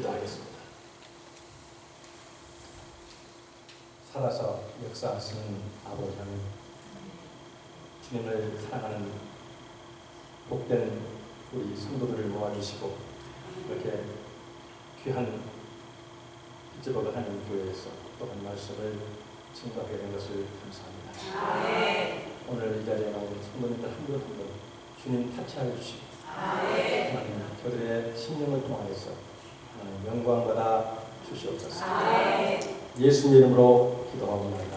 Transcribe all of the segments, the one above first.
기도하겠습니다. 살아서 역사하시는 아버지 하나님, 주님을 사랑하는 복된 우리 성도들을 모아주시고 이렇게 귀한 피즈버그 하나님 교회에서 또한 말씀을 증거하게 된 것을 감사합니다. 오늘 이 자리에 나온 성도님들 한 분 한 분 주님 타치하여 주시고 하나님 저들의 심령을 통하여서 하나님 영광 받아 주시옵소서. 예수님 이름으로 기도합니다.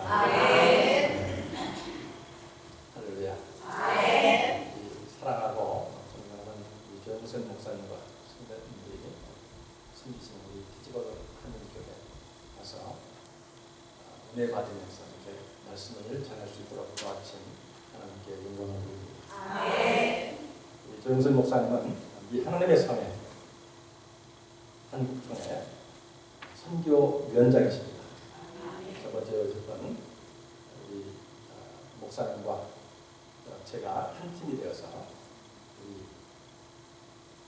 할렐루야. 사랑하고 존경하는 유정선 목사님과 성도님들이 섬기신 우리 피즈버그 하나님 교회 가서 은혜 받으면서 이렇게 말씀을 전할 수 있도록 도와주신 하나님께 영광을 드립니다. 우리 조영선 목사님은 이 하나님의 성에 한국총회 선교위원장이십니다. 저번주에 오셨던 우리 목사님과 제가 한 팀이 되어서 우리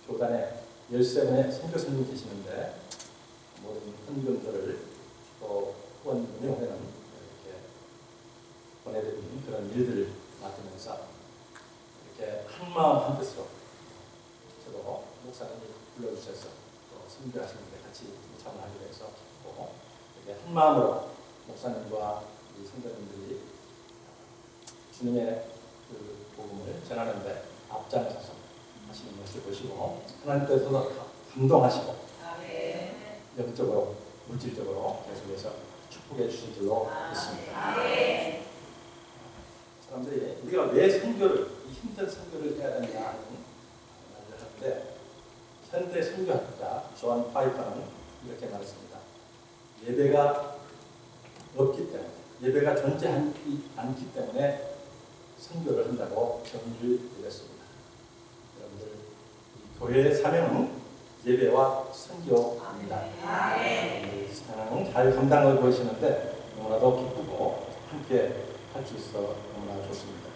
교단에 13분의 선교사님이 계시는데 모든 헌금들을 또 후원 운영회는 이렇게 보내드리는 그런 일들을 맡으면서 이렇게 한마음 한뜻으로 저도 목사님이 불러주셔서 또 선교하시는데 같이 참여하기로 해서 또 이렇게 한마음으로 목사님과 이 성도님들이 주님의 그 복음을 전하는데 앞장서서 하시는 것을 보시고 하나님께서도 감동하시고 영적으로 물질적으로 계속해서 축복해 주실 줄로 믿습니다. 사람들이 우리가 왜 선교를 이 힘든 선교를 해야 되느냐 하는 말을 하는데 현대 선교학자 조한 파이퍼는 이렇게 말했습니다. 예배가 없기 때문에 예배가 존재하지 않기 때문에 선교를 한다고 정의를 내렸습니다. 여러분들 이 교회의 사명은 예배와 선교입니다. 사명은 잘 감당하고 계시는데 너무나도 기쁘고 함께 할 수 있어 너무나 좋습니다.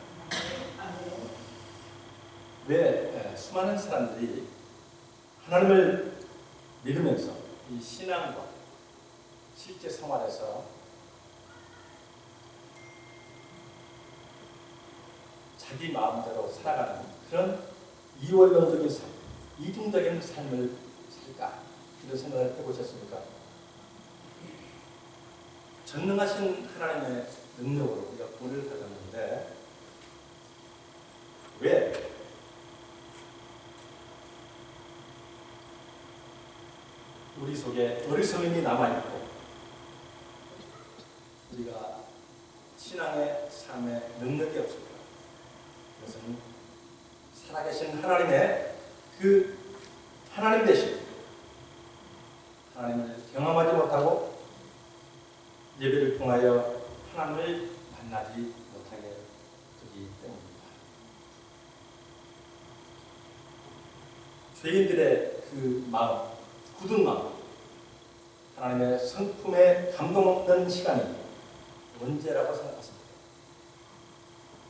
왜 수많은 사람들이 하나님을 믿으면서 이 신앙과 실제 생활에서 자기 마음대로 살아가는 그런 이원론적인 삶, 이중적인 삶을 살까? 이런 생각을 해보셨습니까? 전능하신 하나님의 능력으로 우리가 구원을 받았는데 왜 우리 속에 어리석음이 남아있고 우리가 신앙의 삶에 능력이 없을까? 그것은 살아계신 하나님의 그 하나님 되신 하나님을 경험하지 못하고 예배를 통하여 하나님을 만나지 못하게 되기 때문입니다. 죄인들의 그 마음, 굳은 마음, 하나님의 성품에 감동 없는 시간이 언제라고 생각하십니까?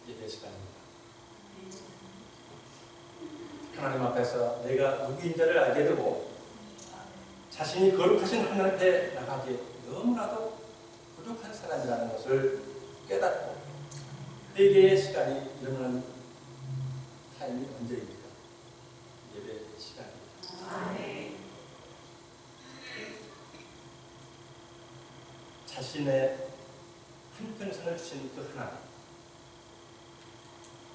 예배 시간입니다. 하나님 앞에서 내가 누구인지를 알게 되고 자신이 거룩하신 하나님 앞에 나가기에 너무나도 부족한 사람이라는 것을 깨닫고 회개의 시간이 일어나는 타임이 언제입니까? 예배 시간입니다. 자신의 한평생을 주신 그 하나님,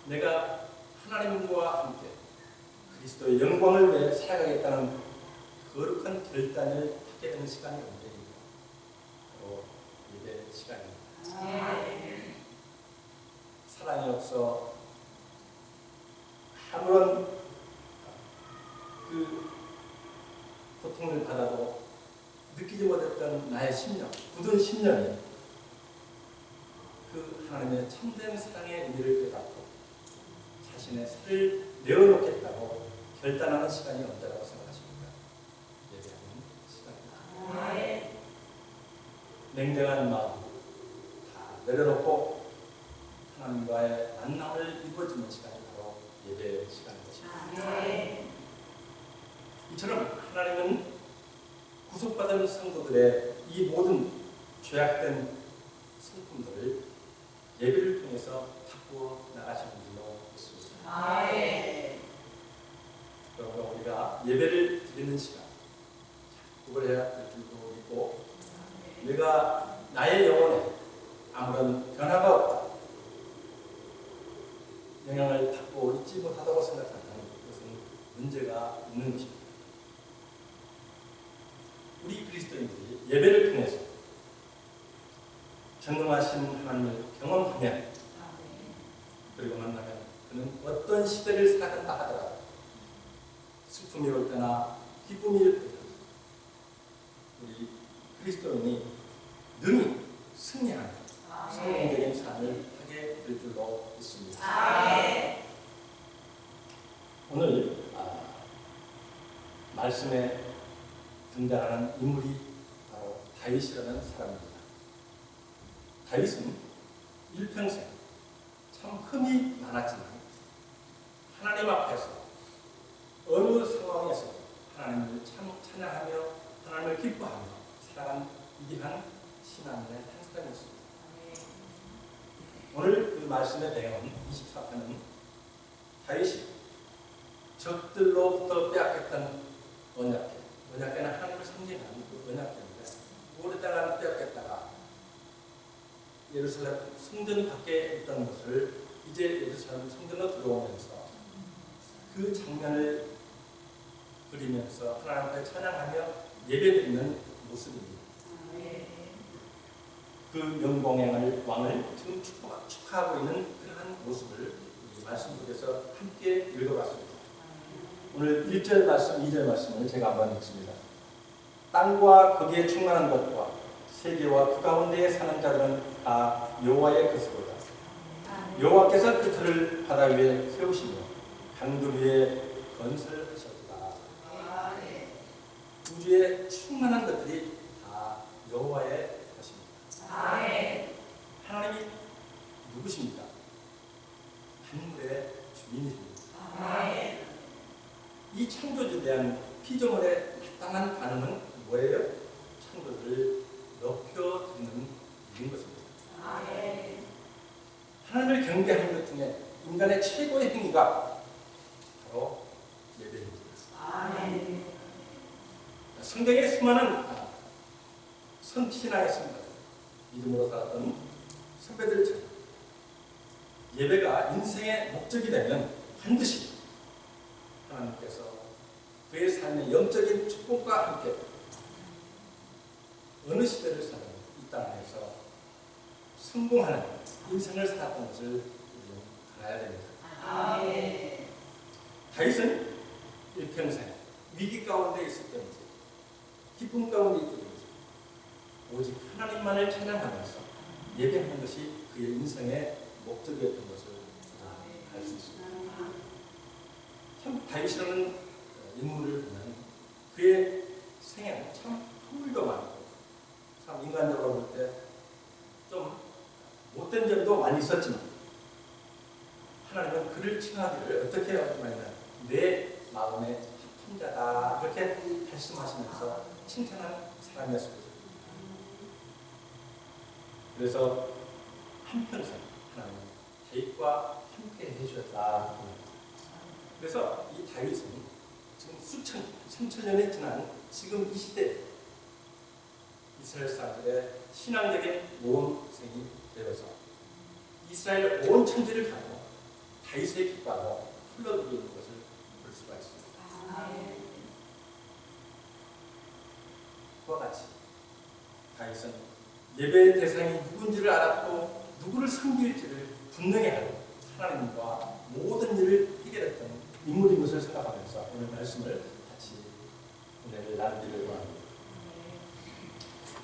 내가 하나님과 함께 그리스도의 영광을 위해 살아가겠다는 거룩한 결단을 하게 되는 시간이 언제입니까? 바로 예배 시간입니다. 사랑이 없어 아무런 그 고통을 받아도 느끼지 못했던 나의 심령, 굳은 심령이 그 하나님의 참된 사랑의 의미를 깨닫고 자신의 살을 내어놓겠다고 결단하는 시간이 언제라고 생각하십니까? 예배하는 시간입니다. 냉정한 마음 다 내려놓고 하나님과의 만남을 이루어지는 시간이 바로 예배 시간인 것입니다. 이처럼 하나님은 살아왔던 성도들의 이 모든 죄악된 성품들을 예배를 통해서 바꾸어 나가시는 줄로 믿습니다. 그러므로 우리가 예배를 드리는 시간 그걸 해야 될 줄도 믿고, 내가 나의 영혼에 아무런 변화가 없다, 영향을 받고 있지 못하다고 생각하는 것은 문제가 있는 것입니다. 우리 그리스도인들이 예배를 통해서 전능하신 하나님을 경험하면, 그리고 만나면 그는 어떤 시대를 살아간다 하더라도 슬픔이 올 때나 기쁨이 올 때나 우리 그리스도인이 능히 승리하는 성공적인 삶을 하게 될 줄로 믿습니다. 오늘 말씀에 등장하는 인물이 바로 다윗이라는 사람입니다. 다윗은 일평생 참 흠이 많았지만 하나님 앞에서 어느 상황에서 하나님을 참 찬양하며 하나님을 기뻐하며 살아간 위대한 신앙인의 한 사람이었습니다. 오늘 그 말씀의 배경은 24편은 다윗이 적들로부터 빼앗겼던 언약궤는 하나님을 섬기는 그 언약궤인데, 오랫동안 빼앗겼다가 예루살렘 성전 밖에 있던 것을 이제 예루살렘 성전으로 들어오면서 그 장면을 그리면서 하나님 앞에 찬양하며 예배드리는 모습입니다. 그 영광의 왕을 지금 축하하고 있는 그러한 모습을 우리 말씀 속에서 함께 읽어봤습니다. 오늘 1절 말씀, 2절 말씀을 제가 한번 읽습니다. 땅과 거기에 충만한 것과 세계와 그 가운데에 사는 자들은 다 여호와의 것이로다. 여호와께서 그 틀을 바다 위에 세우시며 강들 위에 건설하셨다. 우주에 충만한 것들이 다 여호와의 것입니다. 하나님이 누구십니까? 만물의 주인이십니다. 이 창조주에 대한 피조물의 마땅한 반응은 뭐예요? 창조주를 높여드리는 일인 것입니다. 하나님을 경배하는 것 중에 인간의 최고의 행위가 바로 예배입니다. 성경에 수많은 선신앙의 선배들, 믿음으로 살았던 선배들처럼 예배가 인생의 목적이 되면 반드시 하나님께서 그의 삶의 영적인 축복과 함께 어느 시대를 사는 이 땅에서 성공하는 인생을 살았던 것을 우리는 알아야 됩니다. 다윗은 일평생 위기 가운데 있을 때인지 기쁨 가운데 있을 때인지 오직 하나님만을 찬양하면서 예배하는 것이 그의 인생의 목적이었던 것을 알 수 있습니다. 참 다윗이라는 인물을 보면 그의 생애는 참 허물도 많고 참 인간적으로 볼 때 좀 못된 점도 많이 있었지만 하나님은 그를 칭하기를 어떻게 하냐면 내 마음의 합한 자다 이렇게 말씀하시면서 칭찬한 사람이었습니다. 그래서 한평생 하나님은 다윗과 함께 해주셨다. 그래서 이 다윗은 지금 수천 년이 지난 지금 이 시대에 이스라엘 사람들의 신앙적인 모험생이 되어서 이스라엘 온 천지를 가고 다윗의 깃발로 흘러들고 있는 것을 볼 수가 있습니다. 그와 같이 다윗은 예배의 대상이 누군지를 알았고 누구를 섬길지를 분명히 알고 하나님과 모든 일을 해결했던 인물인 것을 생각하면서 오늘 말씀을 같이 은혜를 나누기를 원합니다.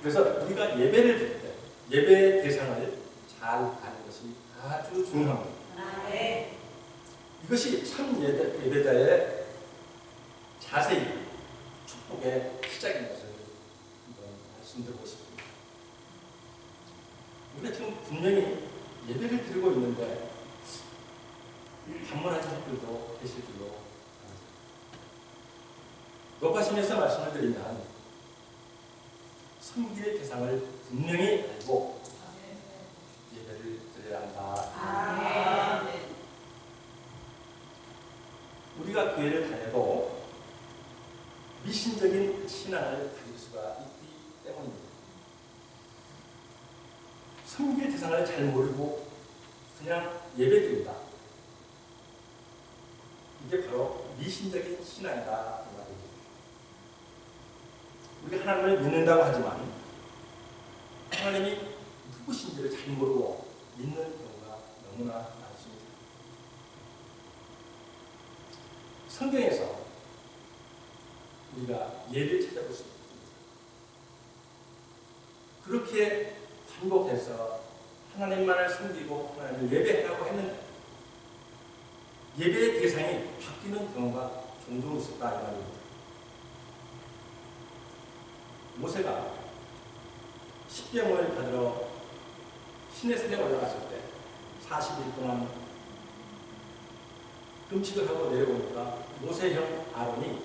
그래서 우리가 예배를 드릴 때 예배의 대상을 잘 아는 것이 아주 중요합니다. 이것이 참 예배자의 자세히 축복의 시작인 것을 한번 말씀드리고 싶습니다. 우리가 지금 분명히 예배를 드리고 있는데 방문하신 분들도 계실 줄로 압니다. 녹화심에서 말씀을 드리면 섬길 대상을 분명히 알고 예배를 드려야 한다. 우리가 교회를 다녀도 미신적인 신앙을 가질 수가 있기 때문입니다. 섬길 대상을 잘 모르고 그냥 예배드린다. 이게 바로 미신적인 신앙이다 이 말입니다. 우리가 하나님을 믿는다고 하지만 하나님이 누구신지를 잘 모르고 믿는 경우가 너무나 많습니다. 성경에서 우리가 예를 찾아볼 수 있습니다. 그렇게 반복해서 하나님만을 섬기고 하나님을 예배하라고 했는데 예배의 대상이 바뀌는 경우가 종종 있었다 이 말입니다. 모세가 십계명을 받으러 시내산에 올라갔을 때 40일 동안 금식을 하고 내려오니까 모세 형 아론이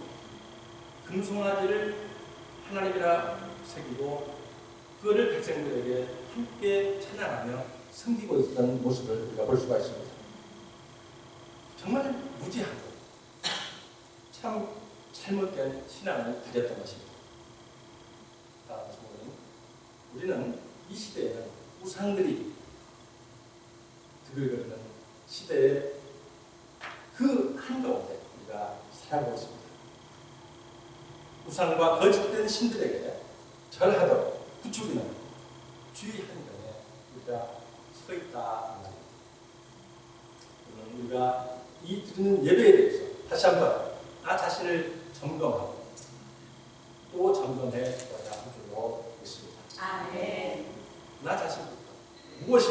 금송아지를 하나님이라 새기고 그거를 백성들에게 함께 찬양하며 섬기고 있던 모습을 우리가 볼 수가 있습니다. 정말 무지하고 참 잘못된 신앙을 가졌던 것입니다. 다음 소문은 우리는 이 시대에는 우상들이 드글거리는 시대에 그 한가운데 우리가 살아가고 있습니다. 우상과 거짓된 신들에게 절하도록 부추기는 주의 환경에 우리가 서 있다. 우리가 이 드리는 예배에 대해서 다시 한번 나 자신을 점검하고 또 점검해 보자 할 줄로 믿습니다. 아멘. 나 자신부터 무엇이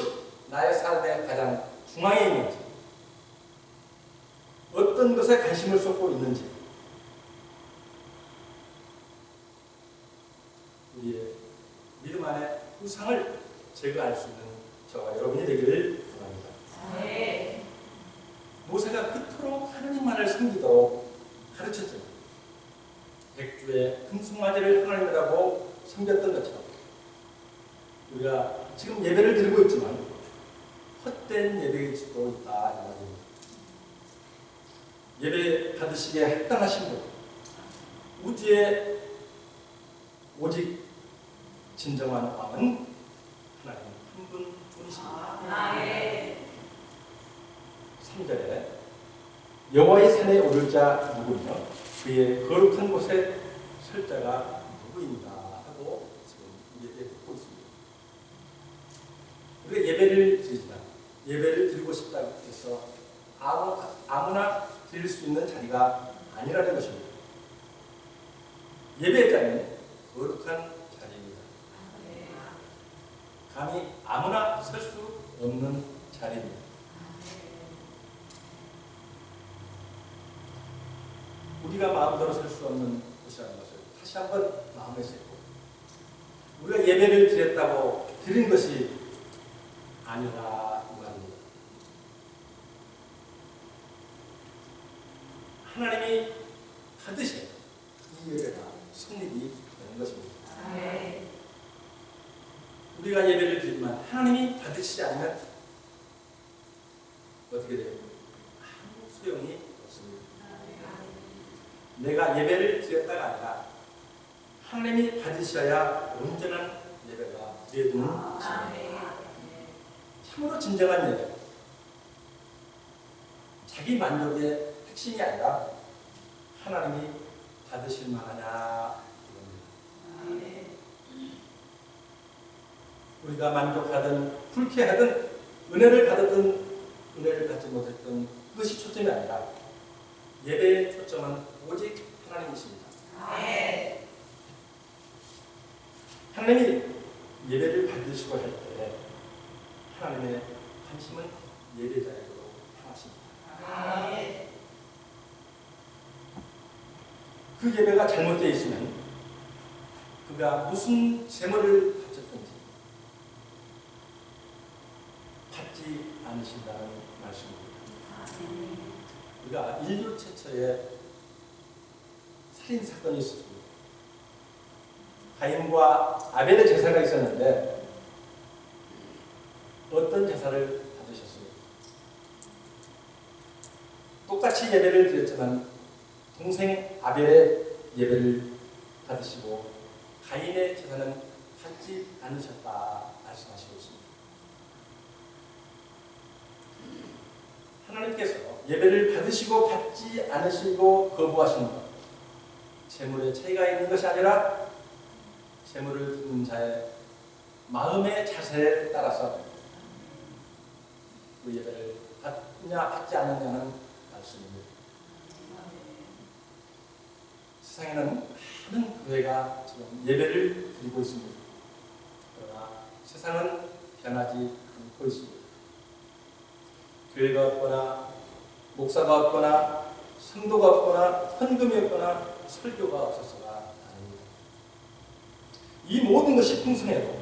나의 삶의 가장 중앙에 있는지, 어떤 것에 관심을 쏟고 있는지, 우리의 믿음 안에 우상을 제거할 수 있는 저와 여러분이 되기를 바랍니다. 아멘. 모세가 그토록 하나님만을 섬기도록 가르쳤지만 백주의 금송아지를 하나님이라고 섬겼던 것처럼 우리가 지금 예배를 드리고 있지만 헛된 예배일 수도 있다 이 말입니다. 예배 받으시기에 합당하신 분, 우주의 오직 진정한 왕은 하나님 한 분뿐이십니다. 아멘. 3절에 여호와의 산에 오를 자 누구며 그의 거룩한 곳에 설 자가 누구인가 하고 지금 예배에 듣고 있습니다. 우리가 예배를 드리지만 예배를 드리고 싶다고 해서 아무나 드릴 수 있는 자리가 아니라는 것입니다. 예배의 자리는 거룩한 자리입니다. 감히 아무나 설 수 없는 자리입니다. 우리가 마음대로 설 수 없는 곳이라는 것을 다시 한번 마음에 새고 우리가 예배를 드렸다고 드린 것이 아니라 이 말입니다. 하나님이 받으신 이 예배가 성립이 되는 것입니다. 아멘. 우리가 예배를 드리지만 하나님이 받으시지 않으면 어떻게 돼요? 아무 소용이 없습니다. 내가 예배를 드렸다가 아니라 하나님이 받으셔야 온전한 예배가 드려지는 것입니다. 참으로 진정한 예배, 자기 만족의 핵심이 아니라 하나님이 받으실 만하냐 이겁니다. 우리가 만족하든 불쾌하든 은혜를 받았든 은혜를 받지 못했든 그것이 초점이 아니라 예배의 초점은 오직 하나님이십니다. 하나님이 예배를 받으시고 할 때 하나님의 관심은 예배자에게로 향하십니다. 그 예배가 잘못되어 있으면 그가 무슨 재물을 바쳤든지 받지 않으신다는 말씀입니다. 우리가 인류 최초의 살인 사건이 있었습니다. 가인과 아벨의 제사가 있었는데 어떤 제사를 받으셨습니까? 똑같이 예배를 드렸지만 동생 아벨의 예배를 받으시고 가인의 제사는 받지 않으셨다 말씀하시고 있습니다. 하나님께서 예배를 받으시고 받지 않으시고 거부하시는 것, 재물의 차이가 있는 것이 아니라 재물을 드는 자의 마음의 자세에 따라서 그 예배를 받느냐 받지 않느냐는 말씀입니다. 세상에는 많은 교회가 지금 예배를 드리고 있습니다. 그러나 세상은 변하지 않고 있습니다. 교회가 없거나 목사가 없거나 성도가 없거나 헌금이 없거나 설교가 없어서가 아닙니다. 이 모든 것이 풍성해도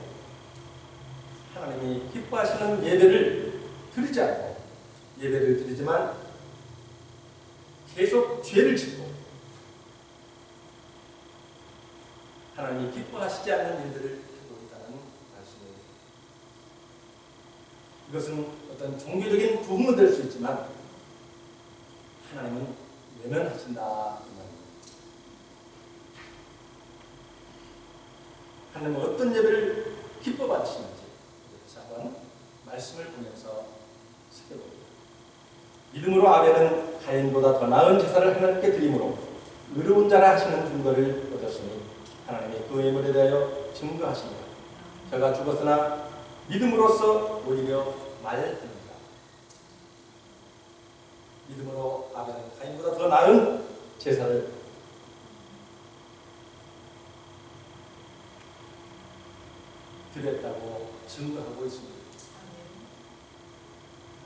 하나님이 기뻐하시는 예배를 드리지 않고 예배를 드리지만 계속 죄를 짓고 하나님이 기뻐하시지 않는 일들을 하고 있다는 말씀입니다. 이것은 어떤 종교적인 부흥은 될 수 있지만 하나님은 외면하신다 이 말입니다. 하나님은 어떤 예배를 기뻐 받으시는지 다시 한번 말씀을 보면서 살펴봅니다. 믿음으로 아벨은 가인보다 더 나은 제사를 하나님께 드림으로 의로운 자라 하시는 증거를 얻었으니 하나님이 그 예물에 대하여 증거하십니다. 저가 죽었으나 믿음으로써 오히려 말합니다. 믿음으로 아벨은 가인보다 더 나은 제사를 드렸다고 증거하고 있습니다.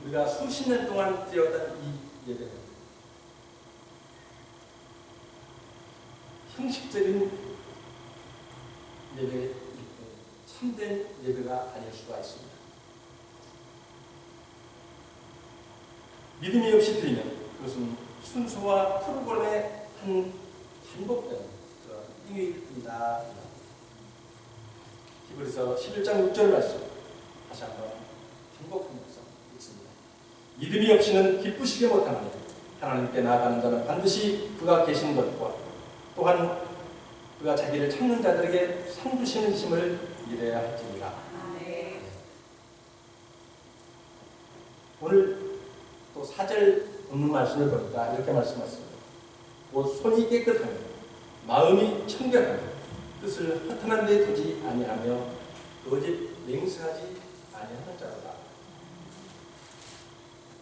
우리가 수십 년 동안 드렸던 이 예배는 형식적인 예배일 뿐 참된 예배가 아닐 수가 있습니다. 믿음이 없이 드리면 그것은 순서와 프로그램의 한 반복되는 그런 행위일 뿐이다. 히브리서 11장 6절 말씀 다시 한번 반복하면서 읽습니다. 믿음이 없이는 기쁘시게 못하나니 하나님께 나아가는 자는 반드시 그가 계신 것과 또한 그가 자기를 찾는 자들에게 상 주시는 힘을 믿어야 할지니라. 네. 오늘 또 4절 본문 말씀을 보니까 이렇게 말씀하셨습니다. 곧 손이 깨끗하며 마음이 청결하며 뜻을 허탄한 데 두지 아니하며 거짓 맹세하지 아니하는 자로다.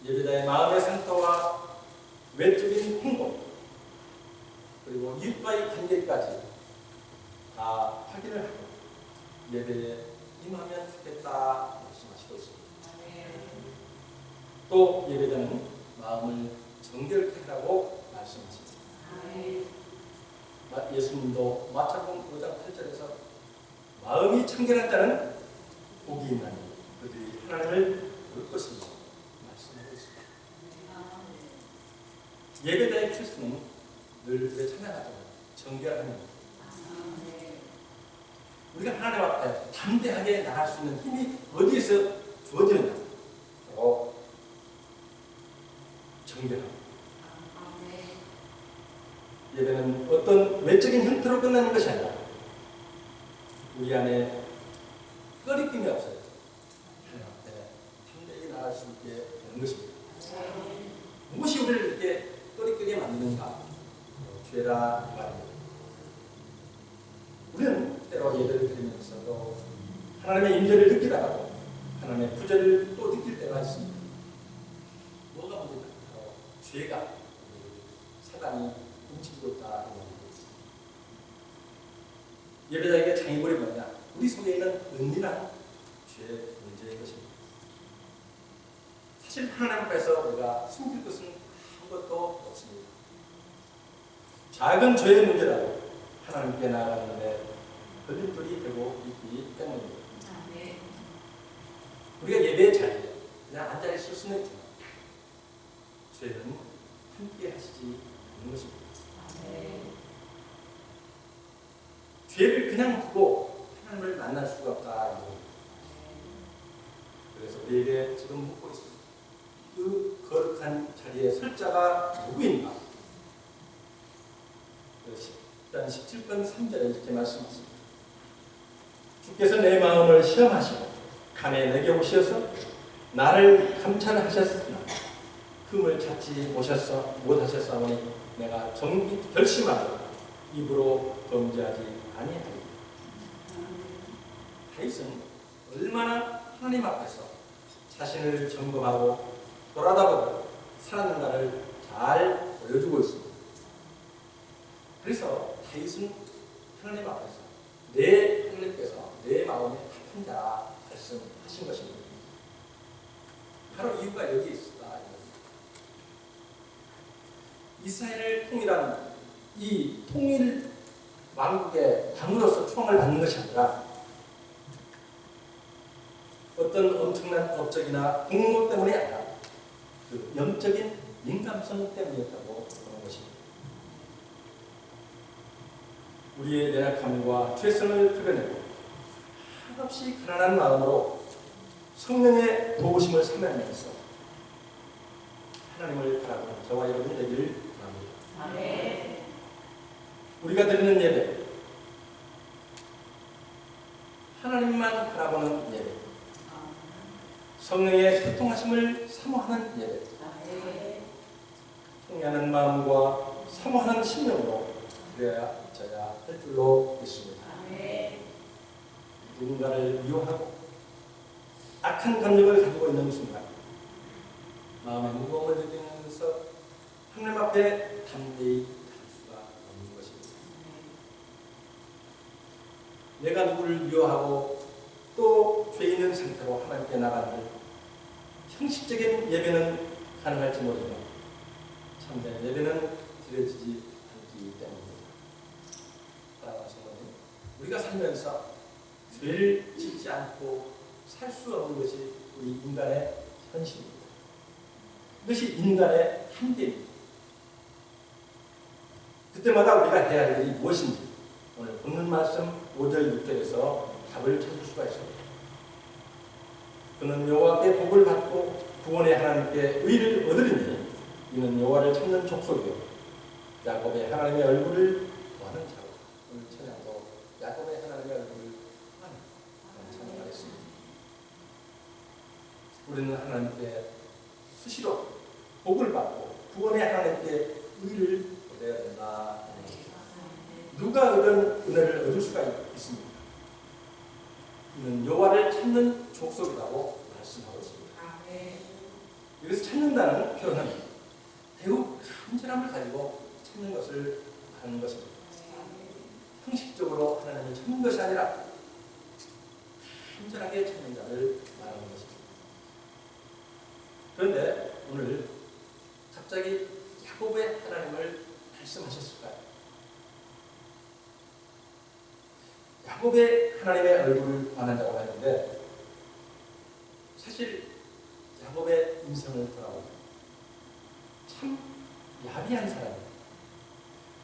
예배자의 마음의 상태와 외적인 행동 그리고 이웃과의 관계까지 다 확인을 하고 예배에 임하면 좋겠다 말씀하시고 있습니다. 또 예배자는 마음을 정결케 하라고 말씀하십니다. 예수님도 마태복음 5장 8절에서 마음이 청결한 자는 복이 있나니 그들이 하나님을 볼 것이니 말씀하고 있습니다. 예배자의 필수는 늘 그의 찬양하죠. 정결함입니다. 우리가 하나님 앞에 담대하게 나갈 수 있는 힘이 어디에서 주어지느냐? 바로 정결함. 예배는 어떤 외적인 형태로 끝나는 것이 아니라 우리 안에 꺼리낌이 없어요. 하나님 앞에 담대하게 나갈 수 있게 되는 것입니다. 무엇이 우리를 이렇게 꺼리끼게 만드는가? 죄라 말입니다. 우리는 때로 예배를 드리면서도 하나님의 임재를 느끼다가도 하나님의 부재를 또 느낄 때가 있습니다. 뭐가 문제일까요? 죄가 사단이 움직이고 있다. 예배자에게 장애물이 뭐냐? 우리 속에 있는 은밀한 죄의 문제인 것입니다. 사실 하나님 앞에서 우리가 숨길 것은 아무것도 없습니다. 작은 죄의 문제라도 하나님께 나아가는데 걸림돌이 되고 있기 때문입니다. 우리가 예배의 자리에 그냥 앉아있을 수는 있지만 죄는 함께 하시지 않는 것입니다. 죄를 그냥 두고 하나님을 만날 수가 없다. 그래서 우리에게 지금 묻고 있습니다. 그 거룩한 자리에 설 자가 누구인가? 10단 17번 3절에 이렇게 말씀하십니다. 주께서 내 마음을 시험하시고 밤에 내게 오셔서 나를 감찰하셨으나 흠을 찾지 못하셨사오니 내가 정기 결심하고 입으로 범죄하지 아니하리라. 다윗은 얼마나 하나님 앞에서 자신을 점검하고 돌아다보고 살았는가를 잘 보여주고 있습니다. 그래서 다윗은 하나님 앞에서 내 하나님께서 내 마음에 합한 자 말씀하신 것입니다. 바로 이유가 여기에 있었다. 이스라엘을 통일한 이 통일 왕국의 왕으로서 초청을 받는 것이 아니라 어떤 엄청난 업적이나 공로 때문이 아니라 그 영적인 민감성 때문이었다고 보는 것입니다. 우리의 연약함과 죄성을 드러내고 한없이 가난한 마음으로 성령의 도우심을 삼으면서 하나님을 바라보는 저와 여러분이 되기를 바랍니다. 아멘. 우리가 드리는 예배, 하나님만 바라보는 예배, 성령의 교통하심을 사모하는 예배, 통회하는 마음과 사모하는 심령으로 드려야 할 줄로 믿습니다. 누군가를 미워하고 악한 감정을 가지고 있는 순간 마음의 무거움을 느끼면서 하나님 앞에 담대히 갈 수가 없는 것입니다. 내가 누구를 미워하고 또 죄 있는 상태로 하나님께 나가는 형식적인 예배는 가능할지 모르지만 참된 예배는 드려지지 않기 때문입니다. 사랑하는 성도님, 우리가 살면서 죄를 짓지 않고 살 수 없는 것이 우리 인간의 현실입니다. 그것이 인간의 한계입니다. 그때마다 우리가 해야 할 일이 무엇인지 오늘 본문 말씀 5절 6절에서 답을 찾을 수가 있습니다. 그는 여호와께 복을 받고 구원의 하나님께 의를 얻으리니 이는 여호와를 찾는 족속이요 야곱의 하나님의 얼굴을 구하는 자로. 오늘 찬양도 야곱의 하나님의 얼굴을 구하는 찬양하겠습니다. 우리는 하나님께 수시로 복을 받고 구원의 하나님께 의를 얻어야 된다. 누가 이런 은혜를 얻을 수가 있습니까? 이는 여호와를 찾는 족속이라고 말씀하고 있습니다. 여기서 찾는다는 표현은 매우 간절함을 가지고 찾는 것을 말하는 것입니다. 형식적으로 하나님을 찾는 것이 아니라 간절하게 찾는 자를 말하는 것입니다. 그런데 오늘 갑자기 야곱의 하나님을 말씀하셨을까요? 야곱의 하나님의 얼굴을 원한다고 하는데 사실 야곱의 인생을 돌아보면 참 야비한 사람이에요.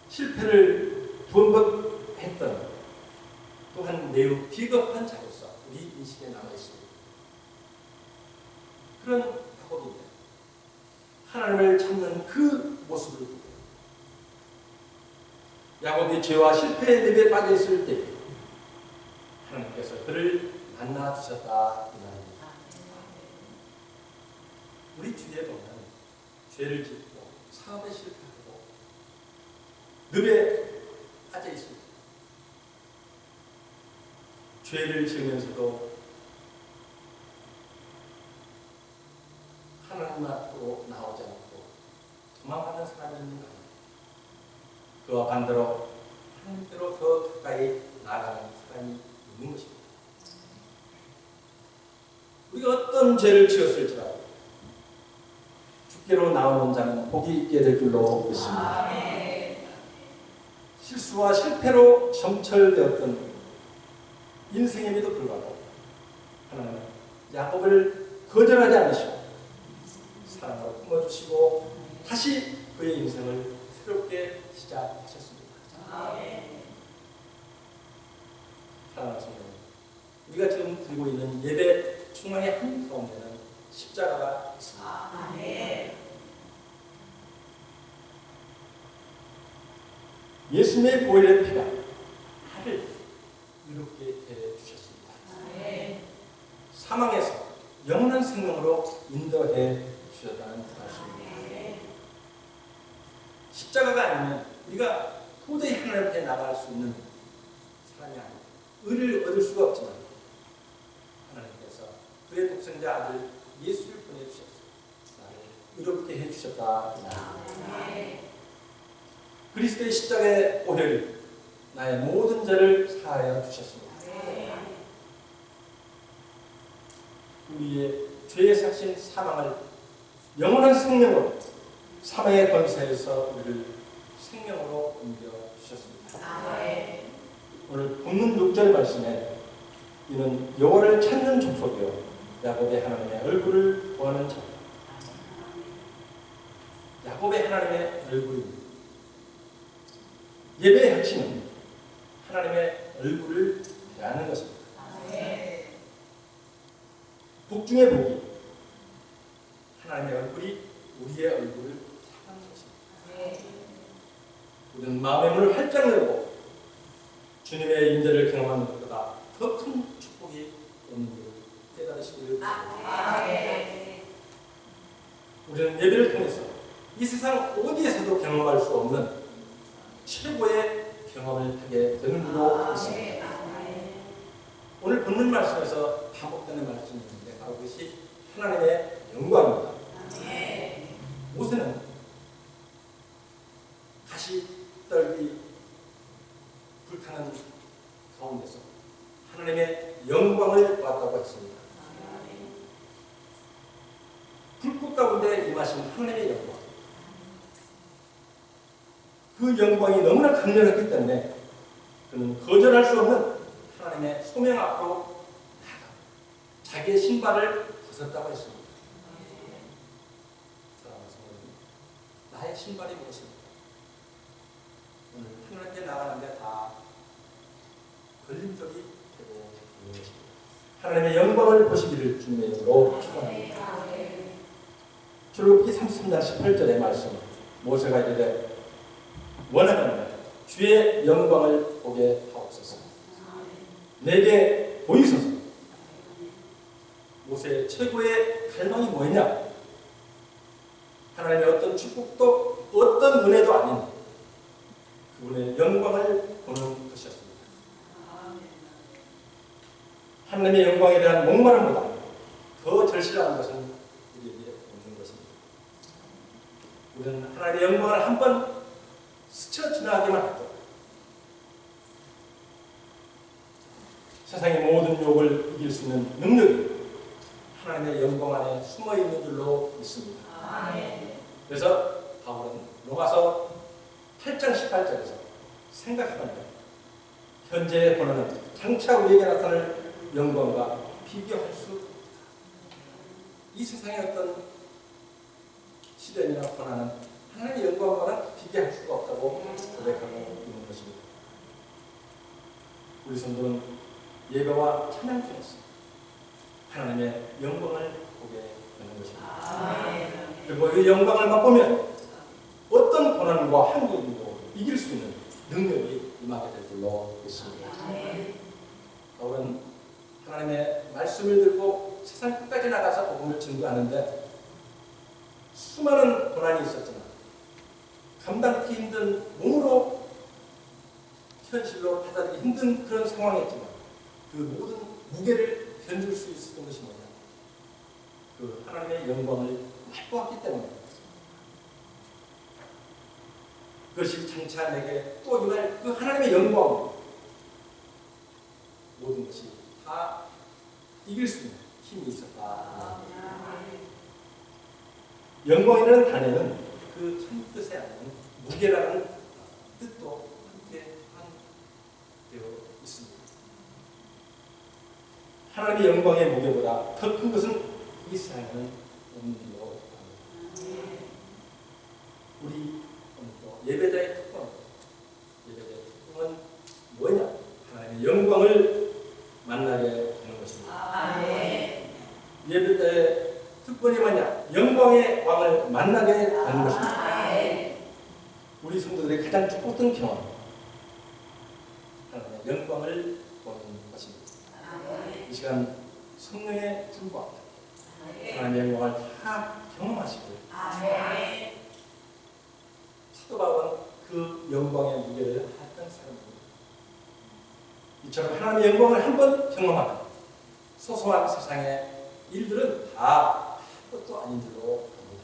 실패를 두 번 했던 또한 매우 비겁한 자로서 우리 인식에 남아있습니다. 그런 야곱인데 하나님을 찾는 그 모습을 보고 야곱이 죄와 실패의 늪에 빠져있을 때 하나님께서 그를 만나 주셨다 이 말입니다. 우리 주위에 보면 죄를 짓고 사업에 실패하고 늪에 빠져 있습니다. 죄를 지으면서도 하나님 앞으로 나오지 않고 도망가는 사람이 있는 겁니다. 그와 반대로 하나님께로 더 가까이 나아가는 사람이 있는 것입니다. 우리가 어떤 죄를 지었을지라도 주께로 나오는 자는 복이 있게 될 줄로 믿습니다. 실수와 실패로 점철되었던 인생임에도 불구하고 하나님은 야곱을 거절하지 않으시고 사랑으로 품어주시고 다시 그의 인생을 새롭게 시작하셨습니다. 사랑하는 성도, 우리가 지금 드리고 있는 예배 중앙의 한 가운데는 십자가가 있습니다. 아멘. 예수님의 보혈의 피가 나를 이롭게 해 주셨습니다. 아멘. 사망에서 영원한 생명으로 인도해 주셨다는 말씀입니다. 아멘. 십자가가 아니면 우리가 도저히 하나님 앞에 나갈 수 있는 사람이 아니고 의를 얻을 수가 없지만 하나님께서 그의 독생자 아들 예수를 보내주셔서 나를 의롭게 해주셨다. 아멘. 그리스도의 십자가의 보혈이 나의 모든 죄를 사하여 주셨습니다. 아멘. 우리의 죄의 삭신 사망을 영원한 생명으로 사망의 권세에서 우리를 생명으로 옮겨 주셨습니다. 아멘. 오늘 본문 6절 말씀에 이는 여호와를 찾는 족속이요 야곱의 하나님의 얼굴을 구하는 자. 야곱의 하나님의 얼굴입니다. 예배의 핵심은 하나님의 얼굴을 대하는 것입니다. 아멘. 복 중의 복이 하나님의 얼굴이 우리의 얼굴을 향하는 것입니다. 아멘. 우리는 마음의 문을 활짝 열고 주님의 임재를 경험하는 것보다 더 큰 축복이 없는 것을 깨달으시기를 바랍니다. 아멘. 우리는 예배를 통해서 이 세상 어디에서도 경험할 수 없는 최고의 경험을 하게 되는 줄로 믿습니다. 오늘 본문 말씀에서 반복되는 말씀이 있는데 바로 그것이 하나님의 영광입니다. 모세는 가시 떨기 불타는 가운데서 하나님의 영광을 봤다고 했습니다. 불꽃 가운데 임하신 하나님의 영광, 그 영광이 너무나 강렬했기 때문에 그는 거절할 수 없는 하나님의 소명 앞으로 나가 자기의 신발을 벗었다고 했습니다. 사랑하는 성도님, 나의 신발이 무엇입니까? 오늘 하나님께 나가는데 다 걸림돌이 되고 있는 것입니다. 하나님의 영광을 보시기를 주님의 이름으로 축원합니다. 출애굽기 33장 18절의 말씀, 모세가 이르되 원하는 주의 영광을 보게 하옵소서. 내게 보이소서. 모세의 최고의 갈망이 뭐냐? 하나님의 어떤 축복도 어떤 은혜도 아닌 그분의 영광을 보는 것이었습니다. 하나님의 영광에 대한 목마름보다 더 절실한 것은 우리에게 없는 것입니다. 우리는 하나님의 영광을 한번 스쳐 지나가기만 해도 세상의 모든 욕을 이길 수 있는 능력이 하나님의 영광 안에 숨어 있는 줄로 믿습니다. 그래서 바울은 로마서 8장 18절에서 생각해보면 현재의 고난은 장차 우리에게 나타날 영광과 비교할 수 없다. 이 세상의 어떤 시련이나 고난은 하나님의 영광과는 비교할 수가 없다고 고백하고 있는 것입니다. 우리 성도는 예배와 찬양 중에서 하나님의 영광을 보게 되는 것입니다. 그리고 이 영광을 맛보면 어떤 고난과 한국인도 이길 수 있는 능력이 임하게 될 줄로 믿습니다. 바울은 하나님의 말씀을 들고 세상 끝까지 나가서 복음을 증거하는데 수많은 고난이 있었지만 감당하기 힘든 몸으로 현실로 받아들이기 힘든 그런 상황이었지만 그 모든 무게를 견딜 수 있었던 것이 뭐냐? 그 하나님의 영광을 맛보았기 때문에 그것이 장차 내게 또 임할 그 하나님의 영광 모든 것이 다 이길 수 있는 힘이 있었다. 영광이라는 단어는 그 참 뜻에 아닌 무게라는 뜻도 함께 되어 있습니다. 하나님의 영광의 무게보다 더 큰 것은 이 세상에는 없는 줄로 압니다. 우리 오늘도 예배자의 특권, 예배자의 특권은 뭐냐? 하나님의 영광을 성도들의 가장 두껍던 경험, 하나님의 영광을 보는 것입니다. 이 시간 성령의 증거와 하나님의 영광을 다 경험하시길 사도 바울은 그 영광의 무게를 알았던 사람입니다. 이처럼 하나님의 영광을 한번 경험하면 소소한 세상의 일들은 다 아무것도 아닌 줄로 봅니다.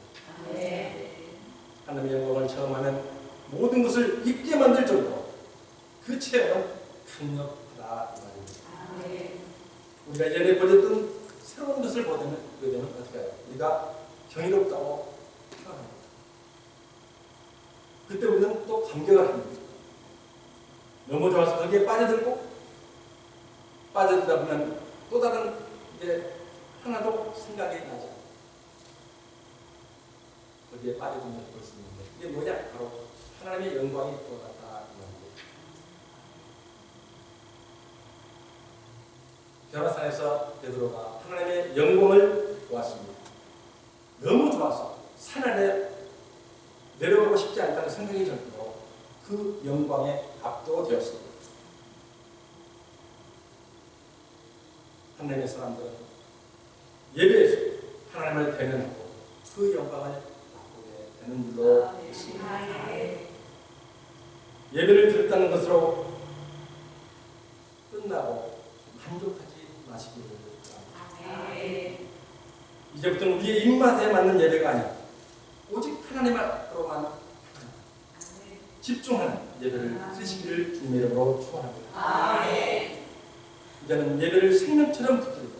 하나님의 영광을 체험하면 모든 것을 잊게 만들 정도로 그 체험은 강력하다 이 말입니다. 우리가 이전에 보셨던 새로운 것을 보게 되면 어떻게 해요? 우리가 경이롭다고 생각합니다. 그때 우리는 또 감격을 합니다. 너무 좋아서 거기에 빠져들고 빠져들다 보면 또 다른 게 하나도 생각이 나지 않아요. 거기에 빠져들면 볼 수 있는데 이게 뭐냐? 바로 하나님의 영광이 떠났다 이 말입니다. 변화산에서 베드로가 하나님의 영광을 보았습니다. 너무 좋아서 산 아래 내려가고 싶지 않다는 생각이 들고 그 영광에 압도되었습니다. 하나님의 사람들은 예배에서 하나님을 대면하고 그 영광을 맛보게 되는 줄로 믿습니다. 예배를 드렸다는 것으로 끝나고 만족하지 마시기를 바랍니다. 이제부터는 우리의 입맛에 맞는 예배가 아니라 오직 하나님 앞으로만 집중하는 예배를 드리시기를 주님의 이름으로 축원합니다. 이제는 예배를 생명처럼 붙들고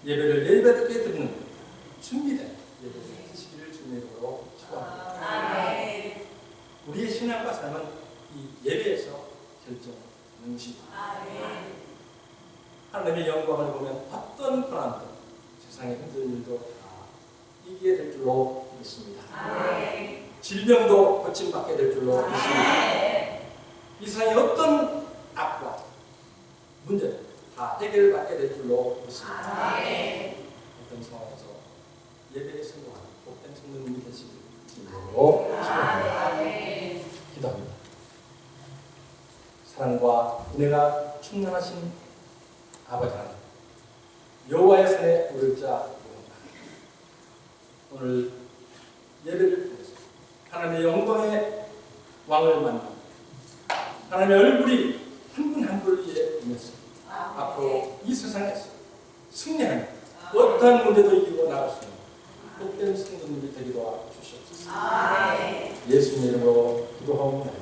예배를 예배롭게 드리는 준비된 예배를 드리시기를 주님의 이름으로 축원합니다. 우리의 신앙과 삶은 이 예배에서 결정하는 것입니다. 하나님의 영광을 보면 어떤 고난도 세상의 힘든 일도 다 이기게 될 줄로 믿습니다. 질병도 고침받게 될 줄로 믿습니다. 이 세상의 어떤 악과 문제도 다 해결받게 될 줄로 믿습니다. 어떤 상황에서 예배에 성공하는 복된 성도님이 되시길 주님으로 축원합니다. 기도합니다. 사랑과 은혜가 충만하신 아버지 하나님, 여호와의 산에 오를 자 오늘 예배를 통해서 하나님의 영광의 왕을 만나 하나님의 얼굴이 한 분 한 분 위에 보면서 앞으로 이 세상에서 승리하는 어떠한 문제도 이기고 나갈 수 있는 복된 성도님이 되기도 하옵소서. 예수님 이름으로 기도하옵나이다.